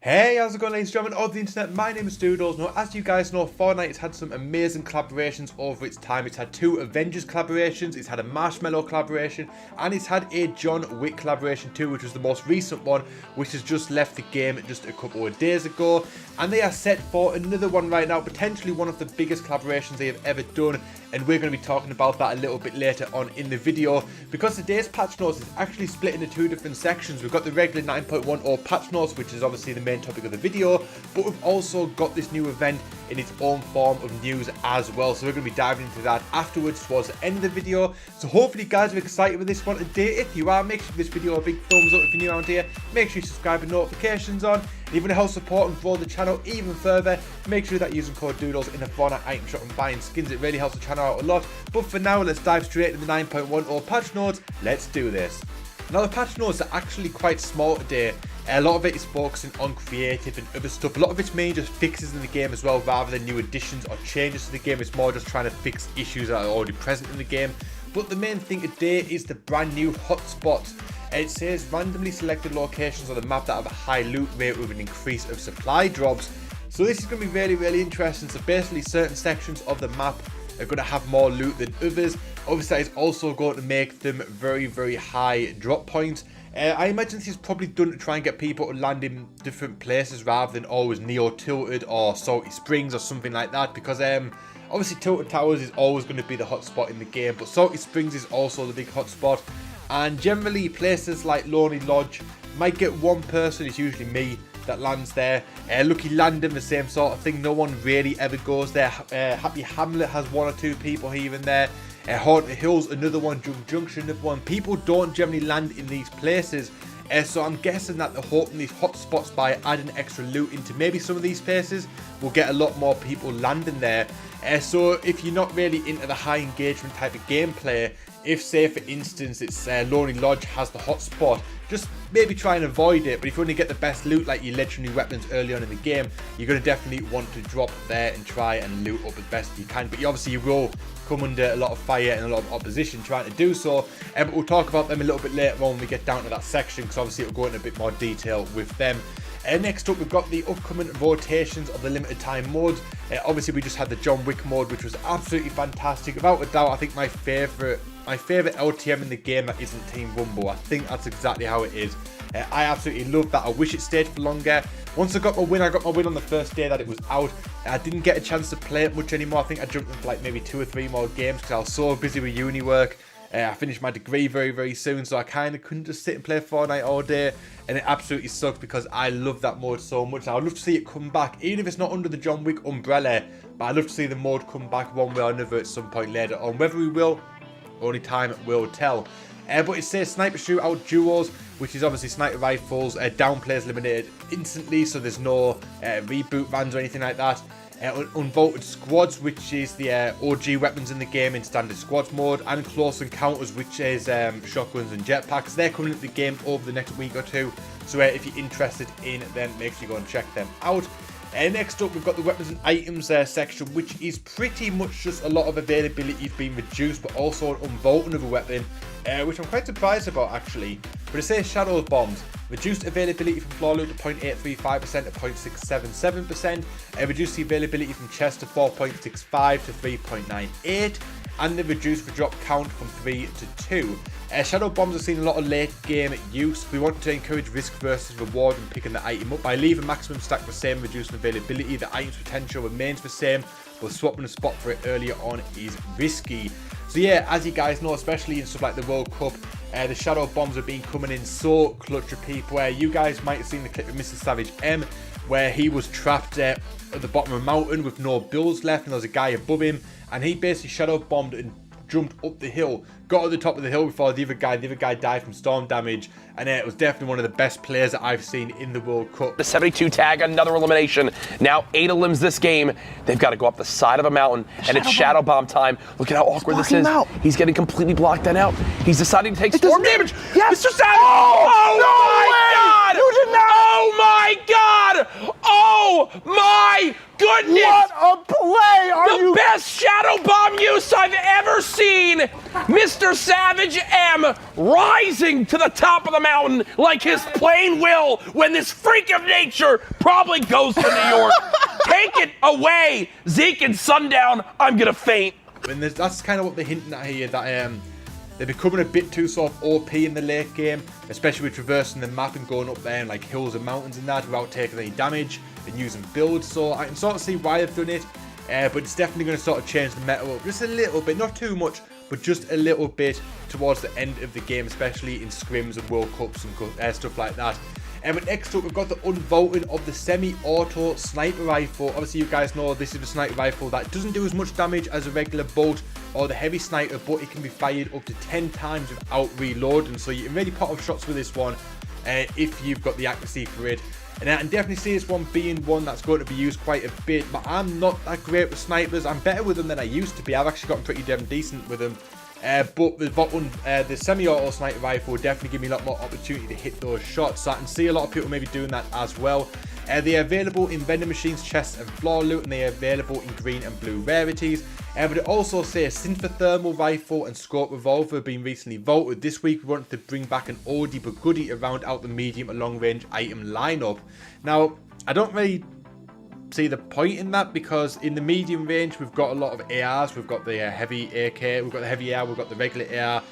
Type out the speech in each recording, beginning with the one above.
Hey, how's it going, ladies and gentlemen of the internet? My name is Doodles. Now, as you guys know, Fortnite has had some amazing collaborations over its time. It's had two Avengers collaborations, it's had a Marshmallow collaboration, and it's had a John Wick collaboration too, which was the most recent one, which has just left the game just a couple of days ago. And they are set for another one right now, potentially one of the biggest collaborations they have ever done. And we're going to be talking about that a little bit later on in the video, because today's patch notes is actually split into two different sections. We've got the regular 9.10 patch notes, which is obviously the main topic of the video, but we've also got this new event in its own form of news as well. So we're going to be diving into that afterwards towards the end of the video. So hopefully you guys are excited with this one today. If you are, make sure you give this video a big thumbs up. If you're new around here, make sure you subscribe and notifications on. And if you want to help support and grow the channel even further, make sure that you're using code Doodles in the Fortnite item shop and buying skins. It really helps the channel out a lot. But for now, let's dive straight into the 9.10 patch notes. Let's do this. Now, the patch notes are actually quite small today. A lot of it is focusing on creative and other stuff. A lot of it's mainly just fixes in the game as well, rather than new additions or changes to the game. It's more just trying to fix issues that are already present in the game. But the main thing today is the brand new hotspots. It says randomly selected locations on the map that have a high loot rate with an increase of supply drops. So this is going to be really interesting. So basically certain sections of the map are going to have more loot than others. Obviously, that is also going to make them very high drop points. I imagine this is probably done to try and get people to land in different places rather than always Neo-Tilted or Salty Springs or something like that, because obviously Tilted Towers is always going to be the hotspot in the game, but Salty Springs is also the big hotspot. And generally places like Lonely Lodge might get one person, it's usually me, that lands there. Lucky Landing, the same sort of thing, no one really ever goes there. Happy Hamlet has one or two people here and there. Haunted Hills, another one. Junction, another one. People don't generally land in these places. So I'm guessing that they're hoping these hotspots, by adding extra loot into maybe some of these places, will get a lot more people landing there. So if you're not really into the high engagement type of gameplay, if say for instance it's Lonely Lodge has the hotspot, just maybe try and avoid it. But if you want to get the best loot, like your legendary weapons early on in the game, you're going to definitely want to drop there and try and loot up as best you can. But you will come under a lot of fire and a lot of opposition trying to do so. But we'll talk about them a little bit later on when we get down to that section, because obviously it'll go into a bit more detail with them. Next up, we've got the upcoming rotations of the limited time modes. Obviously we just had the John Wick mode, which was absolutely fantastic. Without a doubt, I think my favourite LTM in the game that isn't Team Rumble. I think that's exactly how it is. I absolutely love that. I wish it stayed for longer. Once I got my win on the first day that it was out. I didn't get a chance to play it much anymore. I think I jumped into like maybe 2 or 3 more games because I was so busy with uni work. I finished my degree very soon, so I kind of couldn't just sit and play Fortnite all day, and it absolutely sucks because I love that mode so much. I'd love to see it come back, even if it's not under the John Wick umbrella, but I'd love to see the mode come back one way or another at some point later on. Whether we will, only time will tell. But it says sniper shootout duos, which is obviously sniper rifles, down players eliminated instantly, so there's no reboot bans or anything like that. Unvaulted squads, which is the OG weapons in the game in standard squads mode, and close encounters, which is shotguns and jetpacks. They're coming into the game over the next week or two, so if you're interested in them, make sure you go and check them out. Next up, we've got the weapons and items section, which is pretty much just a lot of availability being reduced, but also an unvaulting of a weapon, which I'm quite surprised about actually. But it says Shadow Bombs, reduced availability from floor loot to 0.835% to 0.677%, reduced the availability from chest to 4.65 to 3.98, and they reduced the drop count from 3 to 2. Shadow Bombs have seen a lot of late game use. We want to encourage risk versus reward when picking the item up. By leaving maximum stack the same, reducing availability, the item's potential remains the same, but swapping a spot for it earlier on is risky. So yeah, as you guys know, especially in stuff like the World Cup, the Shadow Bombs have been coming in so clutch of people. You guys might have seen the clip of Mr. Savage M, where he was trapped at the bottom of a mountain with no builds left, and there was a guy above him, and he basically shadow bombed and jumped up the hill, got to the top of the hill before the other guy died from storm damage, and it was definitely one of the best players that I've seen in the World Cup. The 72 tag, another elimination. Now 8 elims this game. They've got to go up the side of a mountain, and it's shadow bomb time. Look at how awkward this is. He's getting completely blocked that out. He's deciding to take storm damage. Yes. Mr. Savage! Oh, Oh no my way. God! You did not. Oh my God! Oh Oh my goodness! What a play! The best Shadow Bomb use I've ever seen! Mr. Savage M rising to the top of the mountain like his plane will when this freak of nature probably goes to New York. Take it away, Zeke and Sundown. I'm gonna faint. And that's kind of what they're hinting at here, that they're becoming a bit too sort of OP in the late game, especially with traversing the map and going up there and like hills and mountains and that without taking any damage and using builds. So I can sort of see why they've done it, but it's definitely going to sort of change the meta up just a little bit, not too much, but just a little bit towards the end of the game, especially in scrims and World Cups and stuff like that. But next up, we've got the unvaulting of the semi-auto sniper rifle. Obviously, you guys know this is a sniper rifle that doesn't do as much damage as a regular bolt or the heavy sniper, but it can be fired up to 10 times without reloading. So you can really pop off shots with this one if you've got the accuracy for it. And I can definitely see this one being one that's going to be used quite a bit, but I'm not that great with snipers. I'm better with them than I used to be. I've actually gotten pretty damn decent with them. But the semi-auto sniper rifle will definitely give me a lot more opportunity to hit those shots. So I can see a lot of people maybe doing that as well. They are available in vending machines, chests and floor loot, and they are available in green and blue rarities. But it also says Synth-thermal rifle and scope revolver have been recently vaulted. This week we wanted to bring back an oldie but goodie to round out the medium and long range item lineup. Now, I don't really see the point in that, because in the medium range we've got a lot of ARs. We've got the heavy AK, we've got the heavy AR, we've got the regular AR,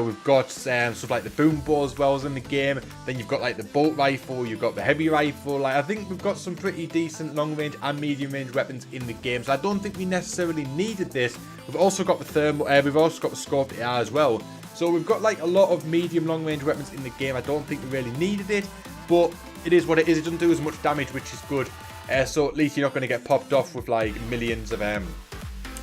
we've got stuff like the boom bow as well as in the game. Then you've got like the bolt rifle, you've got the heavy rifle. Like, I think we've got some pretty decent long range and medium range weapons in the game, so I don't think we necessarily needed this. We've also got the thermal, we've also got the scoped AR as well, so we've got like a lot of medium long range weapons in the game. I don't think we really needed it, but it is what it is. It doesn't do as much damage, which is good. So at least you're not going to get popped off with like millions of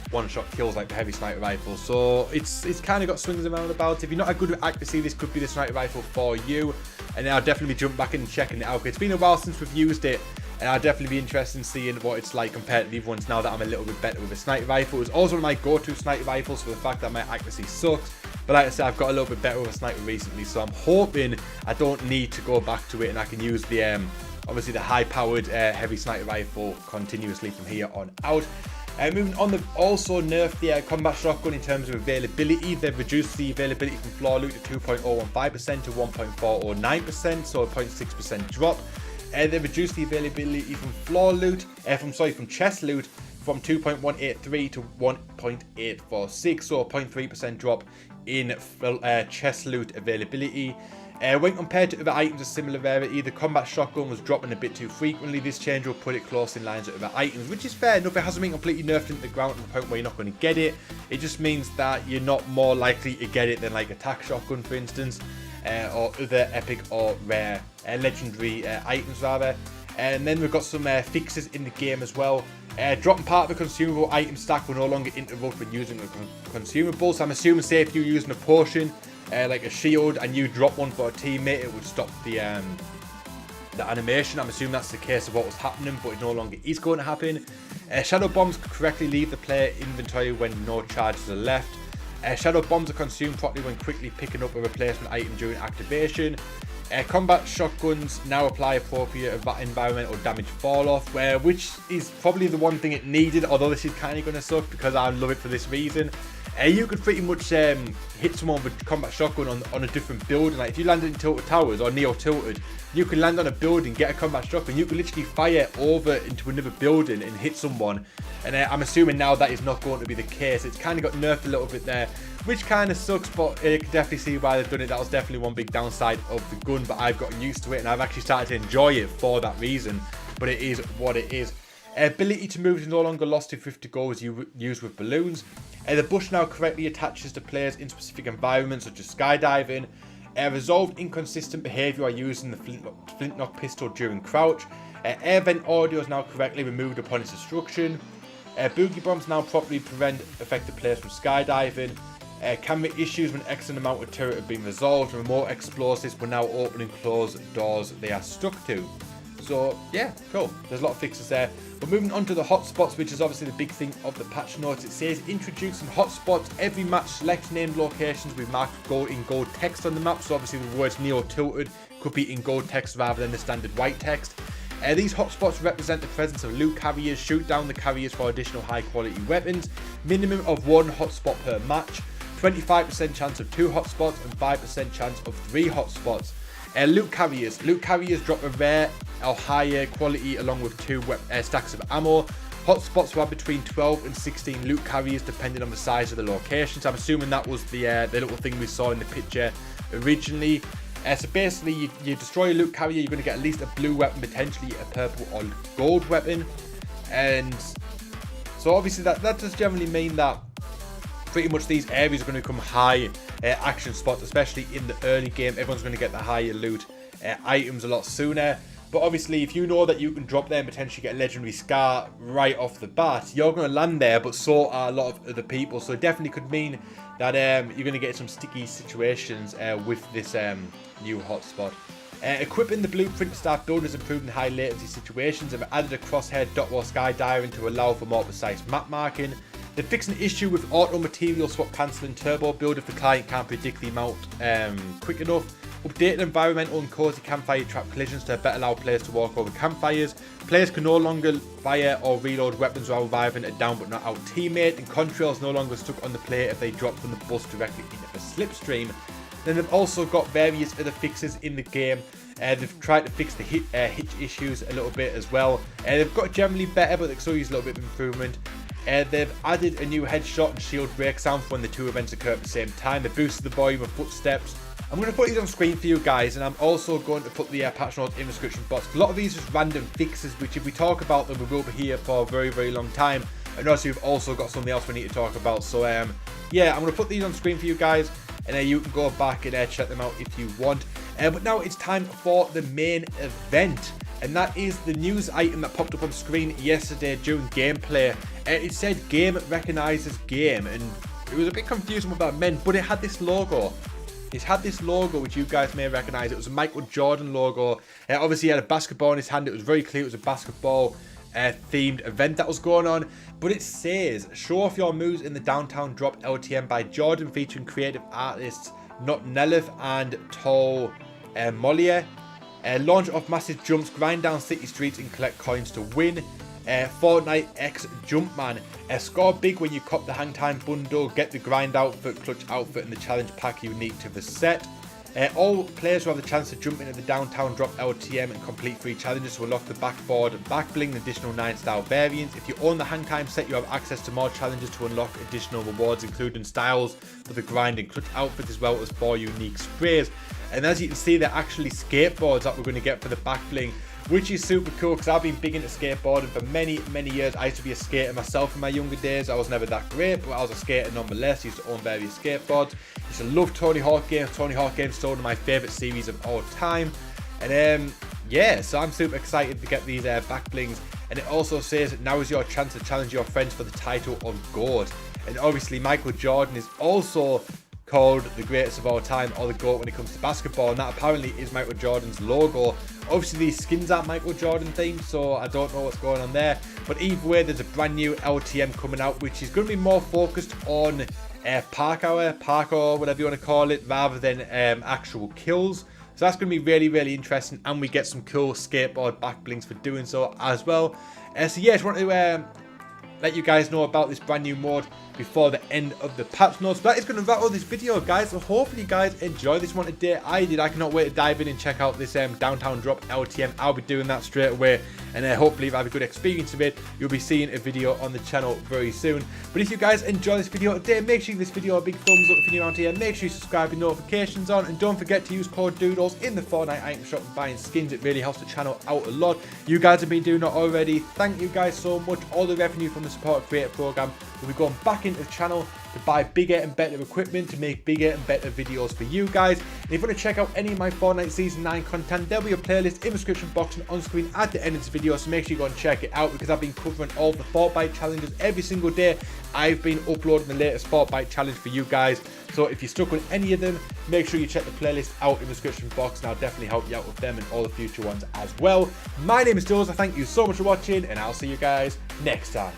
one-shot kills like the heavy sniper rifle. So it's kind of got swings and roundabouts. If you're not a good with accuracy, this could be the sniper rifle for you. And I'll definitely be jumping back in and checking it out. It's been a while since we've used it, and I'll definitely be interested in seeing what it's like compared to the other ones now that I'm a little bit better with a sniper rifle. It's also one of my go-to sniper rifles for the fact that my accuracy sucks. But like I said, I've got a little bit better with a sniper recently, so I'm hoping I don't need to go back to it and I can use the obviously the high-powered heavy sniper rifle continuously from here on out. Moving on, they've also nerfed the combat shotgun in terms of availability. They've reduced the availability from floor loot to 2.015% to 1.409%, so a 0.6% drop. They've reduced the availability from floor loot, from chest loot, from 2.183 to 1.846, so a 0.3% drop in chest loot availability. When compared to other items of similar rarity, the combat shotgun was dropping a bit too frequently. This change will put it close in lines with other items, which is fair enough. It hasn't been completely nerfed into the ground to the point where you're not going to get it. It just means that you're not more likely to get it than like attack shotgun, for instance, or other epic or rare legendary items rather. And then we've got some fixes in the game as well. Dropping part of the consumable item stack will no longer interrupt when using a consumable. So I'm assuming, say if you're using a potion, like a shield, and you drop one for a teammate, it would stop the animation. I'm assuming that's the case of what was happening, but it no longer is going to happen. Shadow bombs correctly leave the player inventory when no charges are left. Shadow bombs are consumed properly when quickly picking up a replacement item during activation. Combat shotguns now apply appropriate environmental damage fall off, which is probably the one thing it needed, although this is kind of going to suck because I love it for this reason. You could pretty much hit someone with a combat shotgun on a different building. Like if you landed in Tilted Towers or Neo Tilted, you can land on a building, get a combat shotgun, you can literally fire over into another building and hit someone. And I'm assuming now that is not going to be the case. It's kind of got nerfed a little bit there, which kind of sucks, but you can definitely see why they've done it. That was definitely one big downside of the gun, but I've gotten used to it and I've actually started to enjoy it for that reason. But it is what it is. Ability to move is no longer lost if 50 go as you use with balloons. The bush now correctly attaches to players in specific environments such as skydiving. Resolved inconsistent behaviour while using the flintlock pistol during crouch. Air vent audio is now correctly removed upon its destruction. Boogie bombs now properly prevent affected players from skydiving. Camera issues when excellent amount of turret have been resolved. Remote explosives will now open and close doors they are stuck to. So yeah, cool. There's a lot of fixes there. But moving on to the hotspots, which is obviously the big thing of the patch notes. It says introducing hotspots. Every match select named locations with marked gold in gold text on the map. So obviously the words Neo Tilted could be in gold text rather than the standard white text. These hotspots represent the presence of loot carriers. Shoot down the carriers for additional high quality weapons. Minimum of 1 hotspot per match. 25% chance of 2 hotspots and 5% chance of 3 hotspots. Loot carriers. Loot carriers drop a rare or higher quality along with 2 stacks of ammo. Hotspots will have between 12 and 16 loot carriers depending on the size of the location. So I'm assuming that was the little thing we saw in the picture originally. So basically, you destroy a loot carrier, you're going to get at least a blue weapon, potentially a purple or gold weapon. And so obviously that does generally mean that pretty much these areas are going to become high action spots, especially in the early game. Everyone's going to get the higher loot items a lot sooner. But obviously, if you know that you can drop there and potentially get a legendary scar right off the bat, you're going to land there, but so are a lot of other people. So it definitely could mean that you're going to get some sticky situations with this new hotspot. Equipping the blueprint to start building has improved in high latency situations and added a crosshair dot or skydiving to allow for more precise map marking. They fixed an issue with auto material swap cancelling turbo build if the client can't predict the amount quick enough. Updated environmental and cozy campfire trap collisions to better allow players to walk over campfires. Players can no longer fire or reload weapons while reviving a down but not out teammate, and contrails no longer stuck on the player if they drop from the bus directly into the slipstream. Then they've also got various other fixes in the game. They've tried to fix the hitch issues a little bit as well. They've got generally better, but they still use a little bit of improvement. They've added a new headshot and shield break sound for when the 2 events occur at the same time. They boosted the volume of footsteps. I'm going to put these on screen for you guys, and I'm also going to put the patch notes in the description box. A lot of these are just random fixes, which if we talk about them, we will be here for a very, very long time. And also, we've also got something else we need to talk about. So, yeah, I'm going to put these on screen for you guys, and you can go back and check them out if you want. But now it's time for the main event, and that is the news item that popped up on screen yesterday during gameplay. It said game recognizes game, and it was a bit confusing what that meant, but it had this logo. It had this logo which you guys may recognize. It was a Michael Jordan logo. Obviously, he had a basketball in his hand. It was very clear it was a basketball themed event that was going on. But it says, show off your moves in the Downtown Drop LTM by Jordan, featuring creative artists Not Nelith and Tol Mollier. Launch off massive jumps, grind down city streets and collect coins to win. Fortnite X Jumpman. Score big when you cop the hang time bundle, get the grind outfit, clutch outfit and the challenge pack unique to the set. All players will have the chance to jump into the Downtown Drop LTM and complete 3 challenges to unlock the backboard, back bling and additional 9 style variants. If you own the hang time set, you have access to more challenges to unlock additional rewards, including styles for the grind and clutch outfit, as well as 4 unique sprays. And as you can see, they're actually skateboards that we're going to get for the back bling, which is super cool because I've been big into skateboarding for many, many years. I used to be a skater myself in my younger days. I was never that great, but I was a skater nonetheless. I used to own various skateboards. I used to love Tony Hawk games. Tony Hawk games still one of my favourite series of all time. And yeah, so I'm super excited to get these back blings. And it also says that now is your chance to challenge your friends for the title of GOAT. And obviously Michael Jordan is also called the greatest of all time, or the GOAT when it comes to basketball, and that apparently is Michael Jordan's logo. Obviously these skins aren't Michael Jordan themed, so I don't know what's going on there, but either way there's a brand new LTM coming out which is going to be more focused on parkour, whatever you want to call it, rather than actual kills. So that's going to be really, really interesting, and we get some cool skateboard back blings for doing so as well. So yeah, just want to let you guys know about this brand new mode before the end of the patch notes. But that is going to wrap up this video, guys. So hopefully you guys enjoyed this one today. I did. I cannot wait to dive in and check out this Downtown Drop LTM. I'll be doing that straight away, and hopefully if I have a good experience of it, you'll be seeing a video on the channel very soon. But if you guys enjoyed this video today, make sure you give this video a big thumbs up if you're new around here. Make sure you subscribe with notifications on, and don't forget to use code Doodles in the Fortnite item shop and buying skins. It really helps the channel out a lot. You guys have been doing that already. Thank you guys so much. All the revenue from the Support Creator Program will be going back into the channel to buy bigger and better equipment to make bigger and better videos for you guys. And if you want to check out any of my Fortnite Season 9 content, there'll be a playlist in the description box and on screen at the end of this video, so make sure you go and check it out, because I've been covering all the Fortnite challenges every single day. I've been uploading the latest Fortnite challenge for you guys, so if you're stuck with any of them, make sure you check the playlist out in the description box, and I'll definitely help you out with them and all the future ones as well. My name is Doodles. I thank you so much for watching, and I'll see you guys next time.